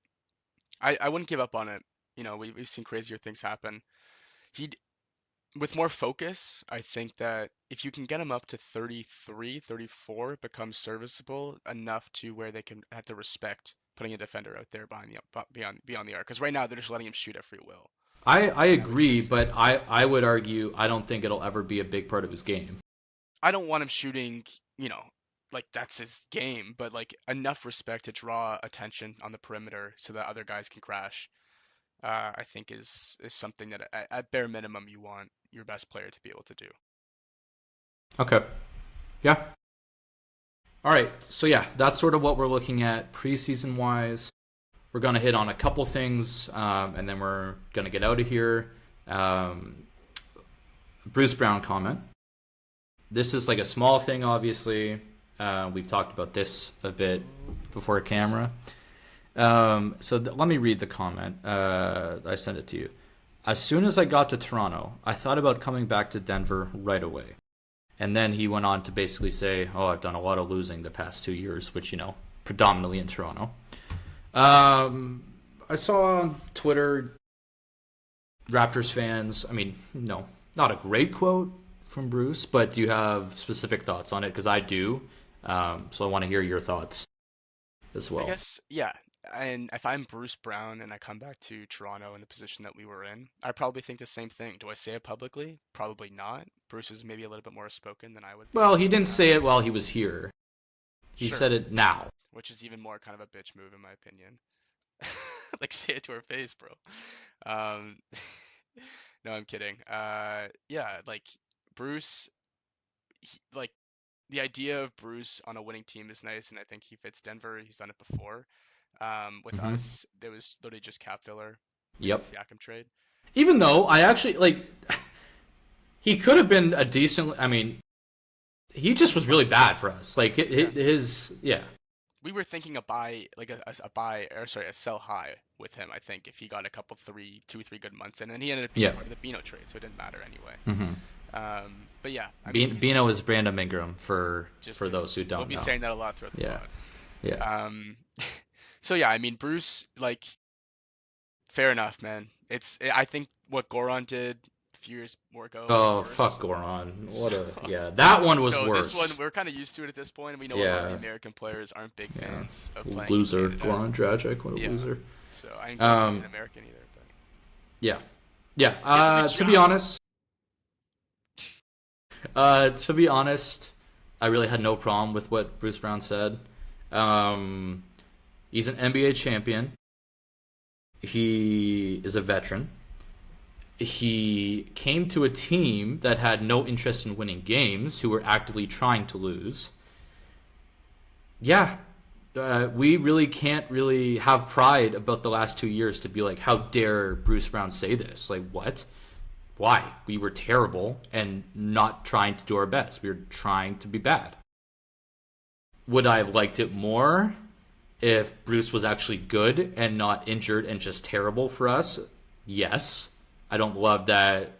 I wouldn't give up on it. We've seen crazier things happen. He With more focus, I think that if you can get him up to 33, 34, it becomes serviceable enough to where they can have to respect putting a defender out there behind beyond the arc. Because right now they're just letting him shoot at free will.
I
And I would either
agree,
say
but I would argue I don't think it'll ever be a big part of his game.
I don't want him shooting, like that's his game, but like enough respect to draw attention on the perimeter so that other guys can crash. I think is something that at bare minimum you want your best player to be able to do.
Okay. Yeah. All right. So yeah, that's sort of what we're looking at preseason wise. We're gonna hit on a couple things, and then we're gonna get out of here. Um, Bruce Brown comment. This is like a small thing, obviously. We've talked about this a bit before camera. Let me read the comment. I sent it to you. As soon as I got to Toronto, I thought about coming back to Denver right away. And then he went on to basically say, "Oh, I've done a lot of losing the past 2 years," which predominantly in Toronto. I saw on Twitter Raptors fans. I mean, no, not a great quote from Bruce, but do you have specific thoughts on it? Because I do. So I want to hear your thoughts as
I
well.
guess, yeah. And if I'm Bruce Brown and I come back to Toronto in the position that we were in, I probably think the same thing. Do I say it publicly? Probably not. Bruce is maybe a little bit more spoken than I would be.
Well, he didn't say it while he was here. He
Sure,
said it now.
which is even more kind of a bitch move in my opinion. Like say it to her face, bro. Um, no, I'm kidding. Yeah, like Bruce, like the idea of Bruce on a winning team is nice, and I think he fits Denver. He's done it before. With
Hmm.
us, there was literally just cap filler in the
Yep.
Siakam trade.
Even though I actually like, he could have been a decent. I mean, he just was really bad for us. Like
Yeah,
his yeah.
we were thinking a buy, like a buy, or sorry, a sell high with him. I think if he got a couple two, 3 good months in, and he ended up being
Yeah.
part of the Bino trade, so it didn't matter anyway.
Hmm.
But yeah, I mean, he's
Bino is Brandon Ingram
just
for those who
we'll
don't
be
know.
saying that a lot throughout the
Yeah.
pod.
Yeah.
Um, so yeah, I mean, Bruce, like, fair enough, man. I think what Goron did a few years more ago was
Oh
worse.
fuck Goron.
So,
What a yeah. That one was
so this one
worse.
we're kind of used to it at this point, and we know a lot of the
Yeah.
American players aren't big
Yeah.
fans of playing in
Loser.
Canada.
Goran Dragic. What a
Yeah,
loser.
so I ain't gonna say an
Um.
American either, but
Yeah. Yeah.
he did a good
To be
job.
honest. To be honest, I really had no problem with what Bruce Brown said. Um, he's an NBA champion. He is a veteran. He came to a team that had no interest in winning games, who were actively trying to lose. Yeah, we really can't really have pride about the last 2 years to be like, how dare Bruce Brown say this? Like, what? Why? We were terrible and not trying to do our best. We were trying to be bad. Would I have liked it more if Bruce was actually good and not injured and just terrible for us? Yes. I don't love that.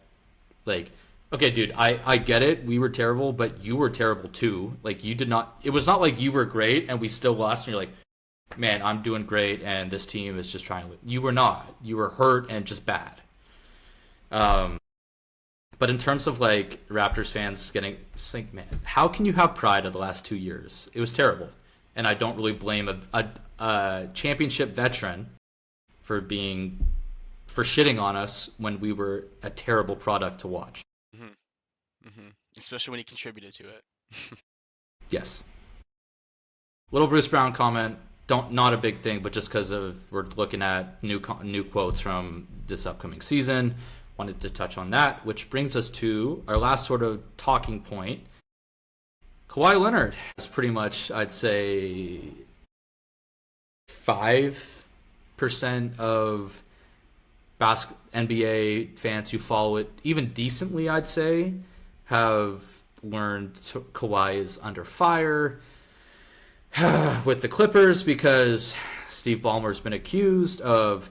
Like, okay, dude, I get it. We were terrible, but you were terrible too. Like, you did not. It was not like you were great and we still lost and you're like, man, I'm doing great and this team is just trying to. You were not. You were hurt and just bad. Um, but in terms of like Raptors fans getting, it's like, man, how can you have pride of the last 2 years? It was terrible. and I don't really blame a championship veteran for shitting on us when we were a terrible product to watch.
Hmm. Especially when he contributed to it.
Yes. Little Bruce Brown comment. Not a big thing, but just because of we're looking at new quotes from this upcoming season, wanted to touch on that, which brings us to our last sort of talking point. Kawhi Leonard is pretty much, I'd say, 5% of NBA fans who follow it even decently, I'd say, have learned Kawhi is under fire with the Clippers because Steve Ballmer's been accused of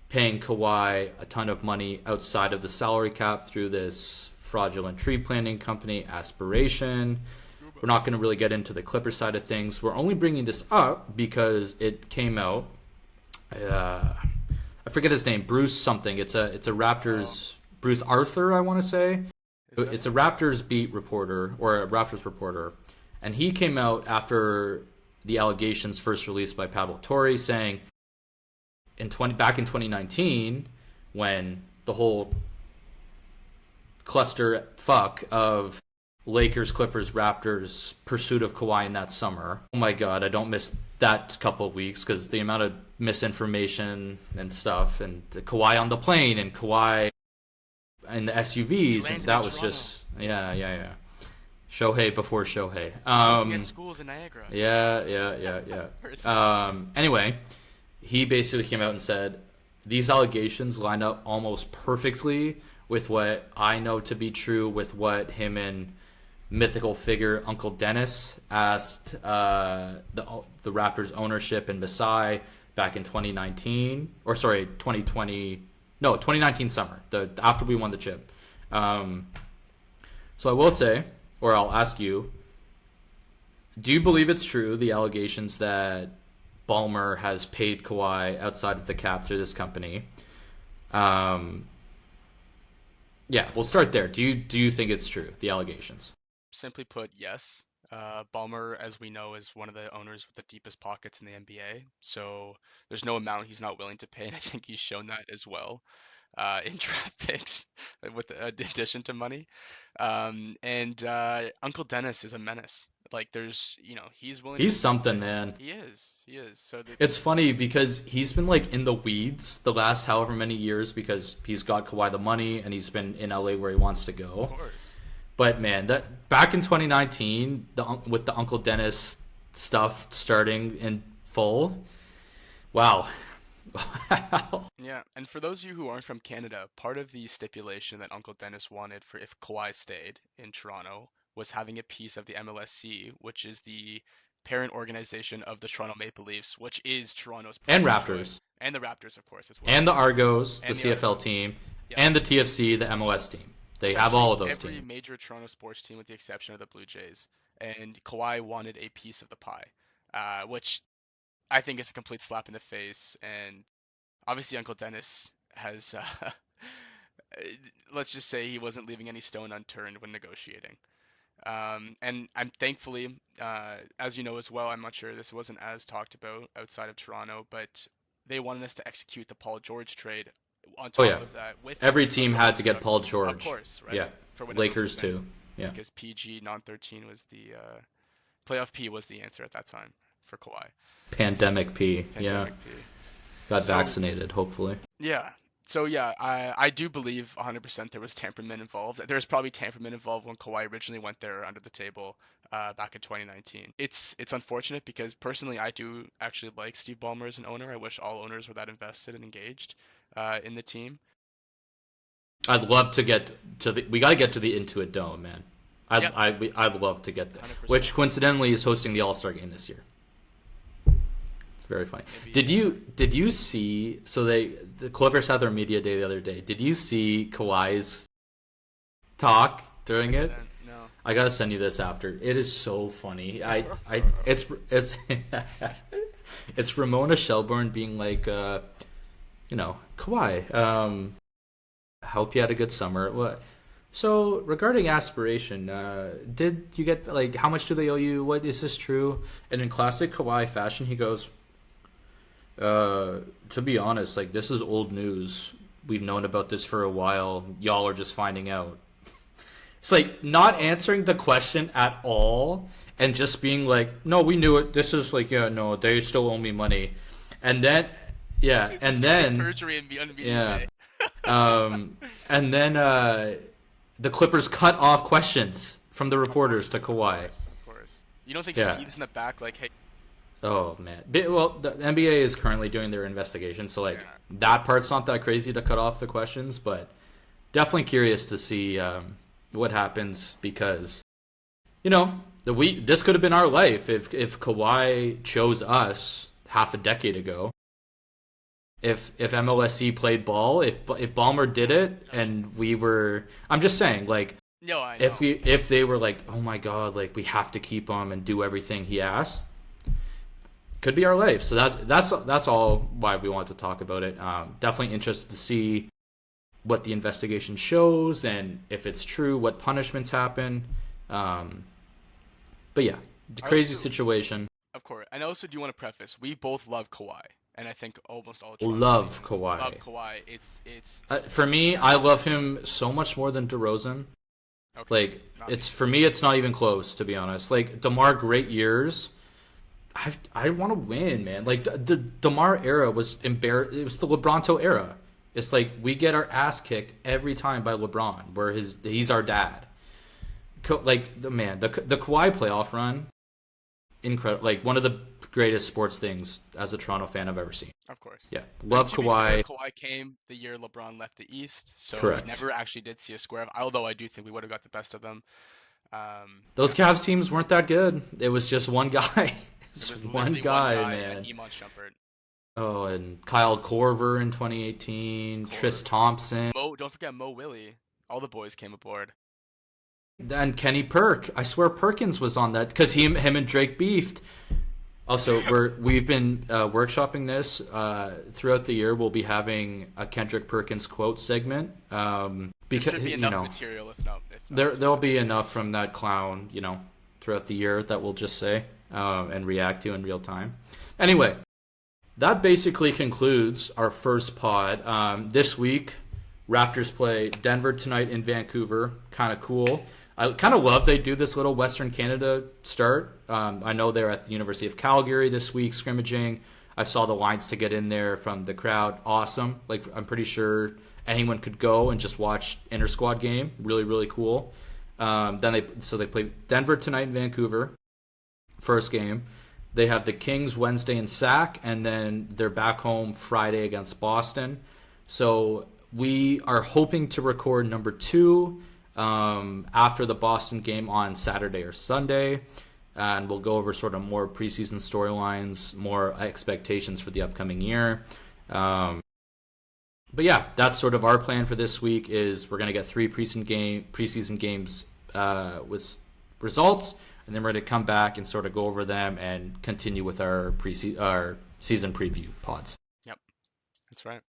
paying Kawhi a ton of money outside of the salary cap through this fraudulent tree planting company, Aspiration. We're not going to really get into the Clipper side of things. We're only bringing this up because it came out. I forget his name, Bruce something. It's a Raptors, Bruce Arthur, I want to say. It's a Raptors beat reporter or a Raptors reporter, and he came out after the allegations first released by Pablo Torre, saying back in 2019 when the whole cluster fuck of Lakers, Clippers, Raptors pursuit of Kawhi in that summer. Oh my God, I don't miss that couple of weeks because the amount of misinformation and stuff, and the Kawhi on the plane and Kawhi and the SUVs, and that was just yeah. Shohei before Shohei.
At schools in Niagara.
Yeah. Anyway, he basically came out and said these allegations line up almost perfectly with what I know to be true, with what him and mythical figure Uncle Dennis asked the Raptors ownership in Masai back in 2019, or sorry, 2019 summer, after we won the chip. So I will say, or I'll ask you, do you believe it's true, the allegations that Ballmer has paid Kawhi outside of the cap through this company? Yeah, we'll start there. Do you think it's true, the allegations?
Simply put, yes. Ballmer, as we know, is one of the owners with the deepest pockets in the NBA. So there's no amount he's not willing to pay, and I think he's shown that as well in draft picks, with addition to money. And Uncle Dennis is a menace. Like he's willing.
He's something, man.
He is. So
it's funny because he's been like in the weeds the last however many years because he's got Kawhi the money and he's been in LA where he wants to go.
Of course.
But man, that back in 2019, with the Uncle Dennis stuff starting in full, wow.
Yeah, and for those of you who aren't from Canada, part of the stipulation that Uncle Dennis wanted for if Kawhi stayed in Toronto was having a piece of the MLSC, which is the parent organization of the Toronto Maple Leafs, which is Toronto's
and Raptors.
And the Raptors, of course, as well.
And the Argos, the CFL team, and the TFC, the MLS team. They have all of those teams.
Every major Toronto sports team with the exception of the Blue Jays. And Kawhi wanted a piece of the pie, which I think is a complete slap in the face. And obviously Uncle Dennis has, let's just say he wasn't leaving any stone unturned when negotiating. And I'm thankfully, as you know as well, I'm not sure this wasn't as talked about outside of Toronto, but they wanted us to execute the Paul George trade on top of that. With
every team had to get Paul George.
Of course, right?
Yeah, Lakers too. Yeah,
because PG non-13 was the playoff P was the answer at that time for Kawhi.
Pandemic P.
Pandemic P.
Got vaccinated, hopefully.
Yeah. So yeah, I do believe 100% there was tamperment involved. There was probably tamperment involved when Kawhi originally went there under the table back in 2019. It's unfortunate because personally I do actually like Steve Ballmer as an owner. I wish all owners were that invested and engaged in the team.
I'd love to get to the. We got to get to the Intuit Dome, man. I'd love to get there, 100%. Which coincidentally is hosting the All-Star game this year. Very funny. Did you see? So the Clippers had their media day the other day. Did you see Kawhi's talk during it?
No.
I gotta send you this after. It is so funny. It's it's Ramona Shelburne being like, Kawhi. Hope you had a good summer. What? So regarding aspiration, did you get like how much do they owe you? What is this true? And in classic Kawhi fashion, he goes, "To be honest, like this is old news. We've known about this for a while. Y'all are just finding out." It's like not answering the question at all and just being like, "No, we knew it. This is like, yeah, no, they still owe me money." And then, yeah, and
It's
then,
perjury and be unbeaten
yeah,
day.
and then the Clippers cut off questions from the
Of
reporters to
course, of
Kawhi.
course, of course. You don't think
Yeah.
Steve's in the back like, hey,
Oh man. Well, the NBA is currently doing their investigation, so like
yeah,
that part's not that crazy to cut off the questions, but definitely curious to see what happens because this could have been our life if Kawhi chose us half a decade ago. If MLSE played ball, if Ballmer did it, and we were, I'm just saying, like
no, I know.
if they were like, oh my god, like we have to keep him and do everything he asked, could be our life. So that's all why we want to talk about it. Definitely interested to see what the investigation shows and if it's true, what punishments happen. But yeah, the
I
crazy
also,
situation.
of course, and I also do want to preface, we both love Kawhi, and I think almost all Toronto
Love
fans love
Kawhi.
Kawhi. It's
For me,
it's
I love him so much more than DeRozan.
okay,
Like
not me.
it's for me, it's not even close to be honest. Like Demar, great years. I want to win, man. Like the Demar era was It was the LeBronto era. It's like we get our ass kicked every time by LeBron, where he's our dad. Like the Kawhi playoff run, incredible. Like one of the greatest sports things as a Toronto fan I've ever seen.
Of course.
Yeah,
And
love
to be fair,
Kawhi.
Kawhi came the year LeBron left the East, so we
Correct.
never actually did see a square of. Although I do think we would have got the best of them.
Those
Yeah,
Cavs teams weren't that good. It was just one guy.
it
It's
was
one
literally one
guy,
guy and
man.
Iman Shumpert.
Oh, and Kyle Korver in 2018, Tris
Korver.
Thompson,
Mo, don't forget Mo Willie. All the boys came aboard.
and Kenny Perk. I swear Perkins was on that because him and Drake beefed. Also, we've been workshopping this throughout the year. We'll be having a Kendrick Perkins quote segment
There
because
should be enough material, if not, it's
there'll
more
be
than
enough from that clown, throughout the year that we'll just say and react to in real time. Anyway, that basically concludes our first pod. This week, Raptors play Denver tonight in Vancouver. Kind of cool. I kind of love they do this little Western Canada start. I know they're at the University of Calgary this week scrimmaging. I saw the lines to get in there from the crowd. Awesome. Like I'm pretty sure anyone could go and just watch inter squad game. Really, really cool. Then they play Denver tonight in Vancouver. First game. They have the Kings Wednesday in Sac, and then they're back home Friday against Boston. So we are hoping to record number 2 after the Boston game on Saturday or Sunday. And we'll go over sort of more preseason storylines, more expectations for the upcoming year. But yeah, that's sort of our plan for this week is we're going to get 3 preseason games with results, and then we're going to come back and sort of go over them and continue with our season preview pods.
Yep, that's right.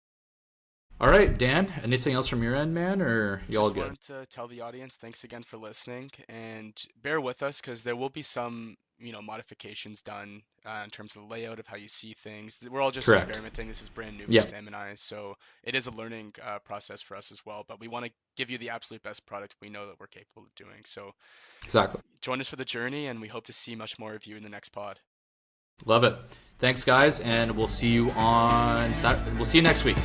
All right, Dan, anything else from your end, man, or you all
Just
good?
wanted to tell the audience thanks again for listening and bear with us because there will be some, modifications done in terms of the layout of how you see things. We're all just
Correct.
experimenting. This is brand new for
Yeah,
Sam and I, so it is a learning process for us as well. But we want to give you the absolute best product we know that we're capable of doing. So
exactly.
join us for the journey, and we hope to see much more of you in the next pod.
Love it. Thanks, guys, and we'll see you on Saturday. We'll see you next week.